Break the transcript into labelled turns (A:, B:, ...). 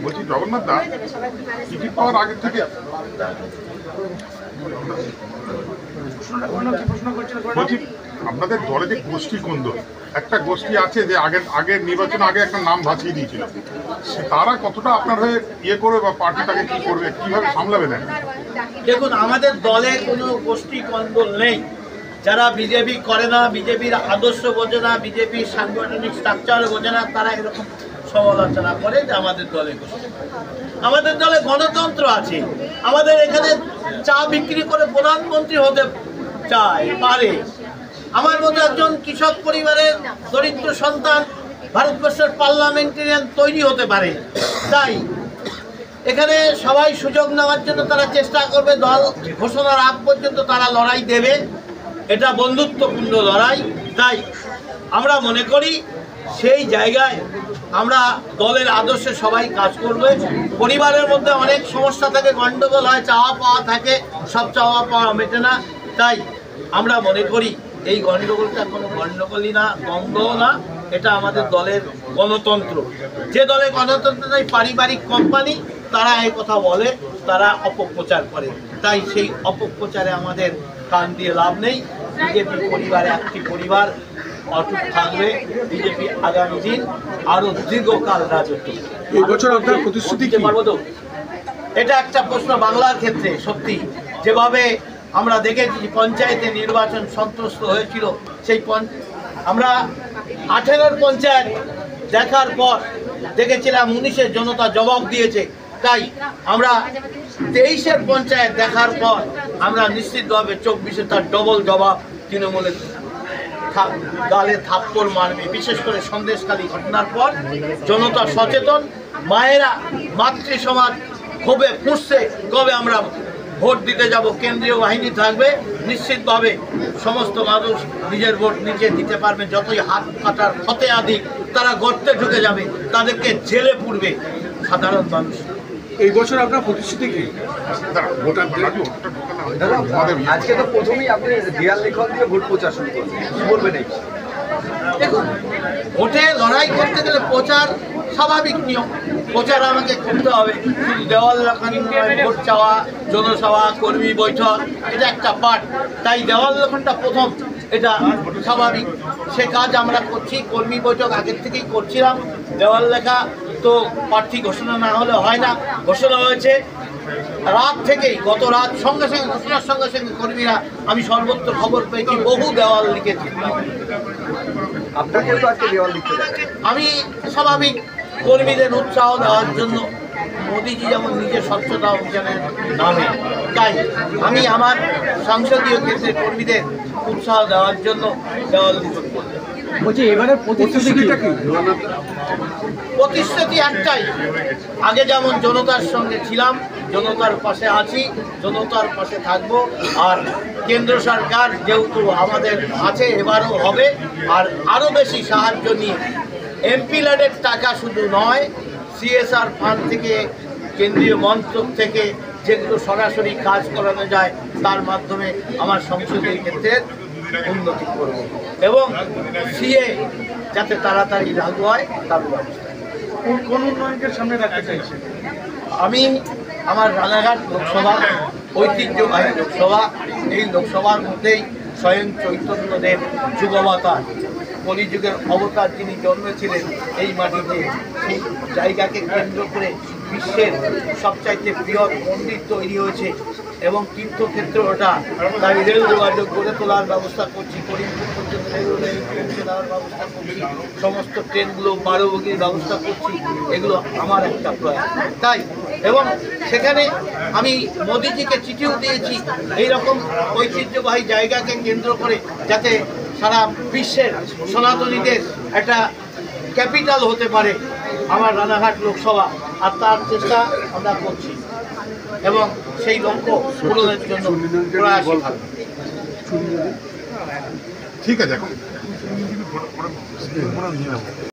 A: বলছি জগন্নাথ দা টিকিট পাওয়ার আগে থেকে বলছি আপনাদের দলে যে গোষ্ঠী কোন্দল একটা গোষ্ঠী আছে যে আগের নির্বাচন আগে একটা নাম ভাসিয়ে দিয়েছিল, তারা কতটা আপনার হয়ে ইয়ে করবে বা পার্টিটাকে কি করবে, কিভাবে সামলাবেন?
B: দেখুন, আমাদের দলে কোনো গোষ্ঠী কোন্দল নেই। যারা বিজেপি করে না, বিজেপির আদর্শ বোঝে না, বিজেপির সাংগঠনিক স্ট্রাকচার বোঝে না, তারা এরকম সমালোচনা করে যে আমাদের দলে গোষ্ঠী। আমাদের দলে গণতন্ত্র আছে। আমাদের এখানে চা বিক্রি করে প্রধানমন্ত্রী হতে চায় পারে। আমার মতো একজন কৃষক পরিবারের দরিদ্র সন্তান ভারতবর্ষের পার্লামেন্টেরিয়ান তৈরি হতে পারে। তাই এখানে সবাই সুযোগ নেওয়ার জন্য তারা চেষ্টা করবে। দল ঘোষণার আগ পর্যন্ত তারা লড়াই দেবে। এটা বন্ধুত্বপূর্ণ লড়াই। তাই আমরা মনে করি সেই জায়গায় আমরা দলের আদর্শে সবাই কাজ করবে। পরিবারের মধ্যে অনেক সমস্যা থাকে, গণ্ডগোল হয়, চাওয়া পাওয়া থাকে, সব চাওয়া পাওয়া মেটে না। তাই আমরা মনে করি এই গণ্ডগোলটা কোনো গণ্ডগোলই না, দ্বন্দ্বও না, এটা আমাদের দলের গণতন্ত্র। যে দলে গণতন্ত্র নেই, পারিবারিক কোম্পানি, তারা এই কথা বলে, তারা অপপ্রচার করে। তাই সেই অপপ্রচারে আমাদের কান দিয়ে লাভ নেই। বিজেপি পরিবারে একটি পরিবার অটুট থাকবে। বিজেপি আগামী দিন আরো দীর্ঘকাল রাজত্ব।
A: এই বছর আপনার প্রতিশ্রুতি কি?
B: এটা একটা প্রশ্ন বাংলার ক্ষেত্রে। সত্যি যেভাবে আমরা দেখেছি পঞ্চায়েতে নির্বাচন সন্ত্রস্ত হয়েছিল, সেই আমরা 18 পঞ্চায়েত দেখার পর দেখেছিলাম 19-এর জনতা জবাব দিয়েছে। তাই আমরা 23-এর পঞ্চায়েত দেখার পর আমরা নিশ্চিতভাবে 24-এ তার ডবল জবাব তৃণমূলের গালে থাপ্পড় মারবে। বিশেষ করে সন্দেশখালী ঘটনার পর জনতা সচেতন। মায়েরা মাতৃ সমাজ ক্ষোভে ফুঁসছে, কবে আমরা ভোট দিতে যাব। কেন্দ্রীয় বাহিনী থাকবে, নিশ্চিতভাবে সমস্ত মানুষ নিজের ভোট নিজে দিতে পারবে। যতই হাত কাটার ক্ষতে আদিক, তারা গর্তে ঢুকে যাবে, তাদেরকে জেলে পুরবে সাধারণ মানুষ।
C: এই বছর আপনার প্রতিশ্রুতি কি?
D: আজকে তো প্রথমেই আপনি দেয়াল লিখন দিয়ে ভোট প্রচার শুরু করবেন, কি বলবেন?
B: দেখুন, ভোটে লড়াই করতে গেলে প্রচার স্বাভাবিক নিয়ম। প্রচার আমাকে করতে হবে। শুধু দেওয়াল লেখানি নয়, ভোট চাওয়া, জনসভা, কর্মী বৈঠক, এটা একটা পার্ট। তাই দেওয়াল লেখনটা প্রথম, এটা স্বাভাবিক। সে কাজ আমরা করছি। কর্মী বৈঠক আগের থেকেই করছিলাম। দেওয়াল লেখা তো প্রার্থী ঘোষণা না হলে হয় না। ঘোষণা হয়েছে রাত থেকেই, গত রাত সঙ্গে সঙ্গে ঘোষণার সঙ্গে সঙ্গে কর্মীরা, আমি সর্বত্র খবর পেয়েছি, বহু দেওয়াল লিখেছি।
D: আপনাকে তো আজকে দেওয়াল লিখতে দেয়।
B: আমি স্বাভাবিক কর্মীদের উৎসাহ দেওয়ার জন্য, মোদিজি যেমন নিজের স্বচ্ছতা অভিযানের নামে, তাই আমি আমার সংসদীয় ক্ষেত্রে কর্মীদের উৎসাহ দেওয়ার জন্য দেওয়াল লিখন করব।
C: বলছি এবারে প্রতিশ্রুতিটা কি?
B: প্রতিশ্রুতি একটাই, আগে যেমন জনতার সঙ্গে ছিলাম, জনতার পাশে আছি, জনতার পাশে থাকবো। আর কেন্দ্র সরকার যেহেতু আমাদের আছে, এবারও হবে, আর আরও বেশি সাহায্য নিয়ে এমপি ল্যাডের টাকা শুধু নয়, সিএসআর ফান্ড থেকে, কেন্দ্রীয় মন্ত্রক থেকে যেগুলো সরাসরি কাজ করানো যায়, তার মাধ্যমে আমার সংসদীয় ক্ষেত্রের উন্নতি করব এবং সিএ যাতে তাড়াতাড়ি লাগু হয় তার ব্যবস্থা।
C: কোন উন্নয়নকে সামনে রাখতে চাইছে?
B: আমি আমার রানাঘাট লোকসভা ঐতিহ্যবাহী লোকসভা, এই লোকসভার মধ্যেই স্বয়ং চৈতন্যদেব যুগাবতার, কলিযুগের অবতার যিনি জন্মেছিলেন এই মাটিতে, সেই জায়গাকে কেন্দ্র করে বিশ্বের সবচাইতে বৃহৎ মন্দির তৈরি হয়েছে এবং তীর্থক্ষেত্র ওটা। তাই রেল যোগাযোগ গড়ে তোলার ব্যবস্থা করছি, করিমপুর পর্যন্ত রেল পৌঁছে দেওয়ার ব্যবস্থা করছি, সমস্ত ট্রেনগুলো 12 বগির ব্যবস্থা করছি। এগুলো আমার একটা প্রয়াস। তাই এবং সেখানে আমি মোদিজিকে চিঠিও দিয়েছি, এইরকম ঐতিহ্যবাহী জায়গাকে কেন্দ্র করে যাতে সারা বিশ্বের সনাতনীদের একটা ক্যাপিটাল হতে পারে আমার রানাঘাট লোকসভা, আর তার চেষ্টা আমরা করছি এবং সেই লক্ষ্য পূরণের জন্য প্রয়াসী থাকবে।
A: ঠিক আছে, এখন